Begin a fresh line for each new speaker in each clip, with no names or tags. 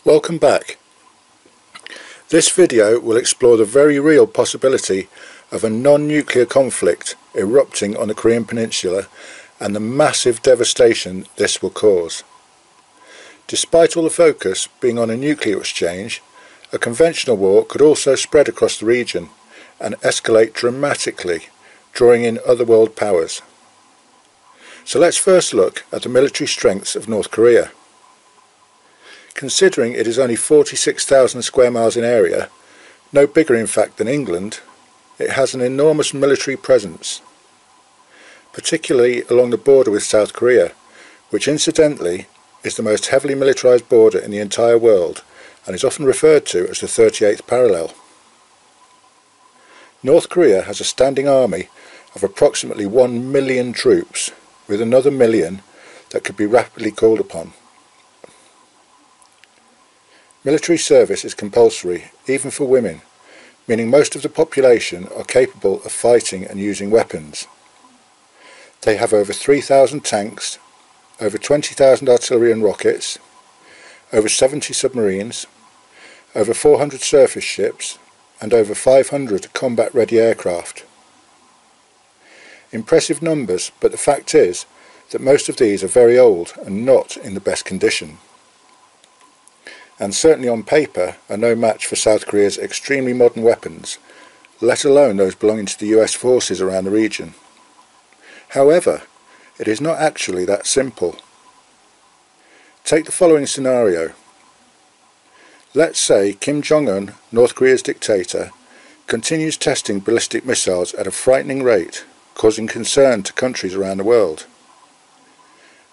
Welcome back. This video will explore the very real possibility of a non-nuclear conflict erupting on the Korean Peninsula and the massive devastation this will cause. Despite all the focus being on a nuclear exchange, a conventional war could also spread across the region and escalate dramatically, drawing in other world powers. So let's first look at the military strengths of North Korea. Considering it is only 46,000 square miles in area, no bigger in fact than England, it has an enormous military presence, particularly along the border with South Korea, which incidentally is the most heavily militarised border in the entire world and is often referred to as the 38th parallel. North Korea has a standing army of approximately 1 million troops, with another million that could be rapidly called upon. Military service is compulsory, even for women, meaning most of the population are capable of fighting and using weapons. They have over 3,000 tanks, over 20,000 artillery and rockets, over 70 submarines, over 400 surface ships, and over 500 combat-ready aircraft. Impressive numbers, but the fact is that most of these are very old and not in the best condition, and certainly on paper are no match for South Korea's extremely modern weapons, let alone those belonging to the US forces around the region. However, it is not actually that simple. Take the following scenario. Let's say Kim Jong-un, North Korea's dictator, continues testing ballistic missiles at a frightening rate, causing concern to countries around the world.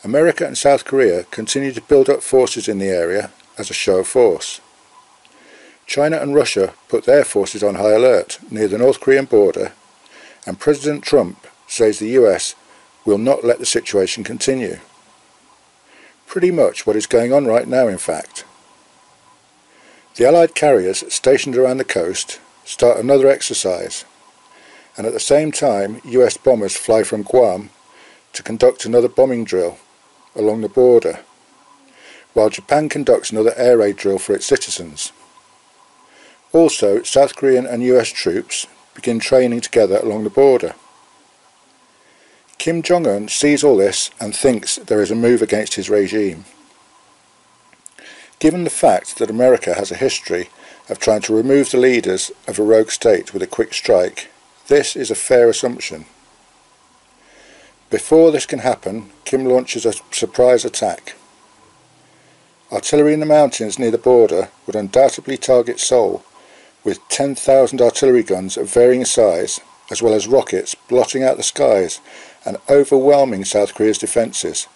America and South Korea continue to build up forces in the area as a show of force. China and Russia put their forces on high alert near the North Korean border, and President Trump says the US will not let the situation continue. Pretty much what is going on right now, in fact. The Allied carriers stationed around the coast start another exercise, and at the same time US bombers fly from Guam to conduct another bombing drill along the border, while Japan conducts another air raid drill for its citizens. Also, South Korean and US troops begin training together along the border. Kim Jong-un sees all this and thinks there is a move against his regime. Given the fact that America has a history of trying to remove the leaders of a rogue state with a quick strike, this is a fair assumption. Before this can happen, Kim launches a surprise attack. Artillery in the mountains near the border would undoubtedly target Seoul, with 10,000 artillery guns of varying size, as well as rockets blotting out the skies and overwhelming South Korea's defences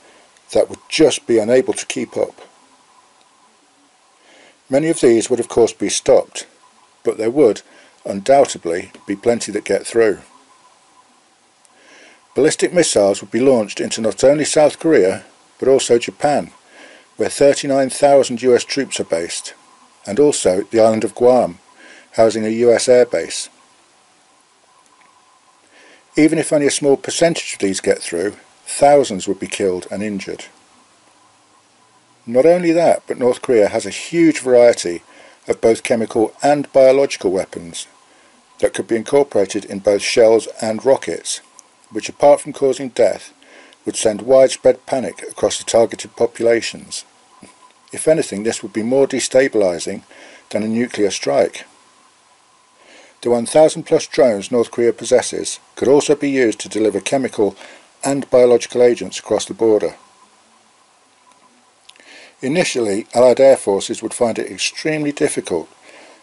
that would just be unable to keep up. Many of these would of course be stopped, but there would undoubtedly be plenty that get through. Ballistic missiles would be launched into not only South Korea but also Japan, where 39,000 US troops are based, and also the island of Guam, housing a US air base. Even if only a small percentage of these get through, thousands would be killed and injured. Not only that, but North Korea has a huge variety of both chemical and biological weapons that could be incorporated in both shells and rockets, which apart from causing death, would send widespread panic across the targeted populations. If anything, this would be more destabilising than a nuclear strike. The 1,000 plus drones North Korea possesses could also be used to deliver chemical and biological agents across the border. Initially, Allied air forces would find it extremely difficult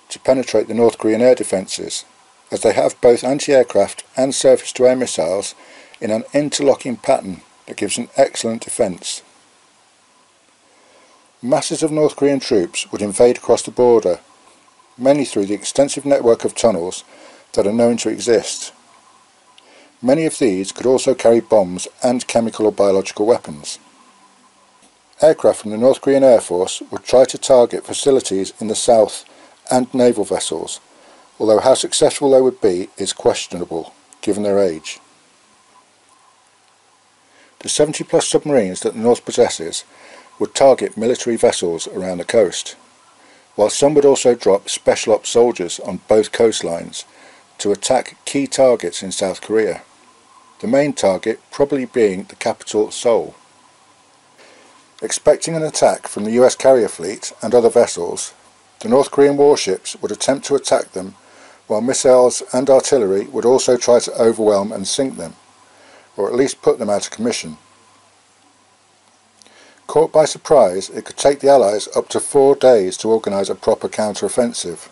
to penetrate the North Korean air defences, as they have both anti-aircraft and surface-to-air missiles in an interlocking pattern that gives an excellent defence. Masses of North Korean troops would invade across the border, mainly through the extensive network of tunnels that are known to exist. Many of these could also carry bombs and chemical or biological weapons. Aircraft from the North Korean Air Force would try to target facilities in the south and naval vessels, although how successful they would be is questionable, given their age. The 70 plus submarines that the North possesses would target military vessels around the coast, while some would also drop special ops soldiers on both coastlines to attack key targets in South Korea, the main target probably being the capital Seoul. Expecting an attack from the US carrier fleet and other vessels, the North Korean warships would attempt to attack them, while missiles and artillery would also try to overwhelm and sink them, or at least put them out of commission. Caught by surprise, it could take the Allies up to 4 days to organise a proper counter-offensive.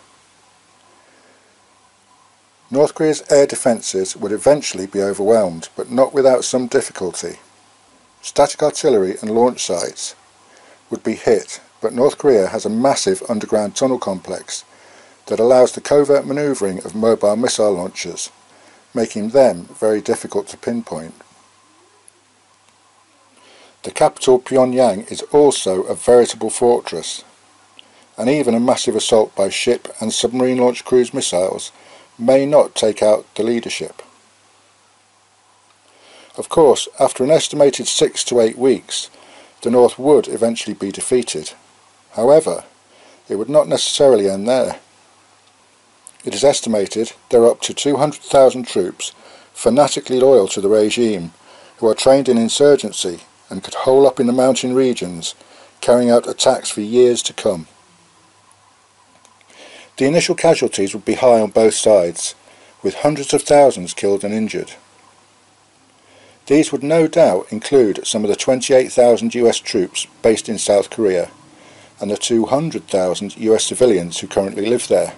North Korea's air defences would eventually be overwhelmed, but not without some difficulty. Static artillery and launch sites would be hit, but North Korea has a massive underground tunnel complex that allows the covert manoeuvring of mobile missile launchers, making them very difficult to pinpoint. The capital Pyongyang is also a veritable fortress, and even a massive assault by ship and submarine-launched cruise missiles may not take out the leadership. Of course, after an estimated 6 to 8 weeks, the North would eventually be defeated. However, it would not necessarily end there. It is estimated there are up to 200,000 troops fanatically loyal to the regime who are trained in insurgency and could hole up in the mountain regions, carrying out attacks for years to come. The initial casualties would be high on both sides, with hundreds of thousands killed and injured. These would no doubt include some of the 28,000 US troops based in South Korea and the 200,000 US civilians who currently live there.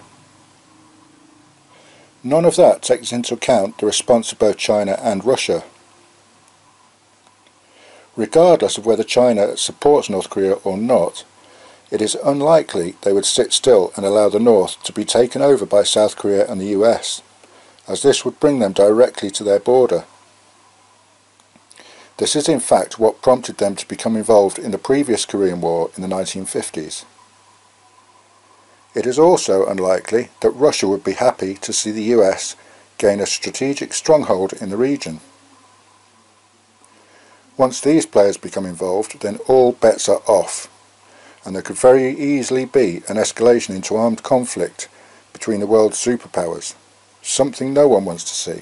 None of that takes into account the response of both China and Russia. Regardless of whether China supports North Korea or not, it is unlikely they would sit still and allow the North to be taken over by South Korea and the US, as this would bring them directly to their border. This is in fact what prompted them to become involved in the previous Korean War in the 1950s. It is also unlikely that Russia would be happy to see the US gain a strategic stronghold in the region. Once these players become involved, then all bets are off, and there could very easily be an escalation into armed conflict between the world's superpowers, something no one wants to see.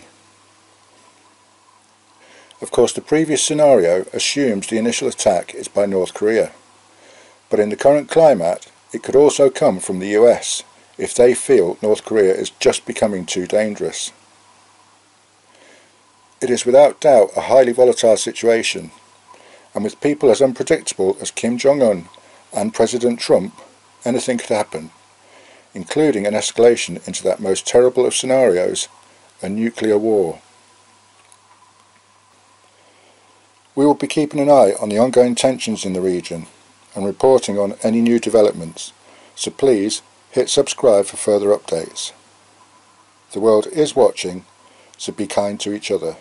Of course, the previous scenario assumes the initial attack is by North Korea, but in the current climate it could also come from the US if they feel North Korea is just becoming too dangerous. It is without doubt a highly volatile situation, and with people as unpredictable as Kim Jong-un and President Trump, anything could happen, including an escalation into that most terrible of scenarios, a nuclear war. We will be keeping an eye on the ongoing tensions in the region and reporting on any new developments, so please hit subscribe for further updates. The world is watching, so be kind to each other.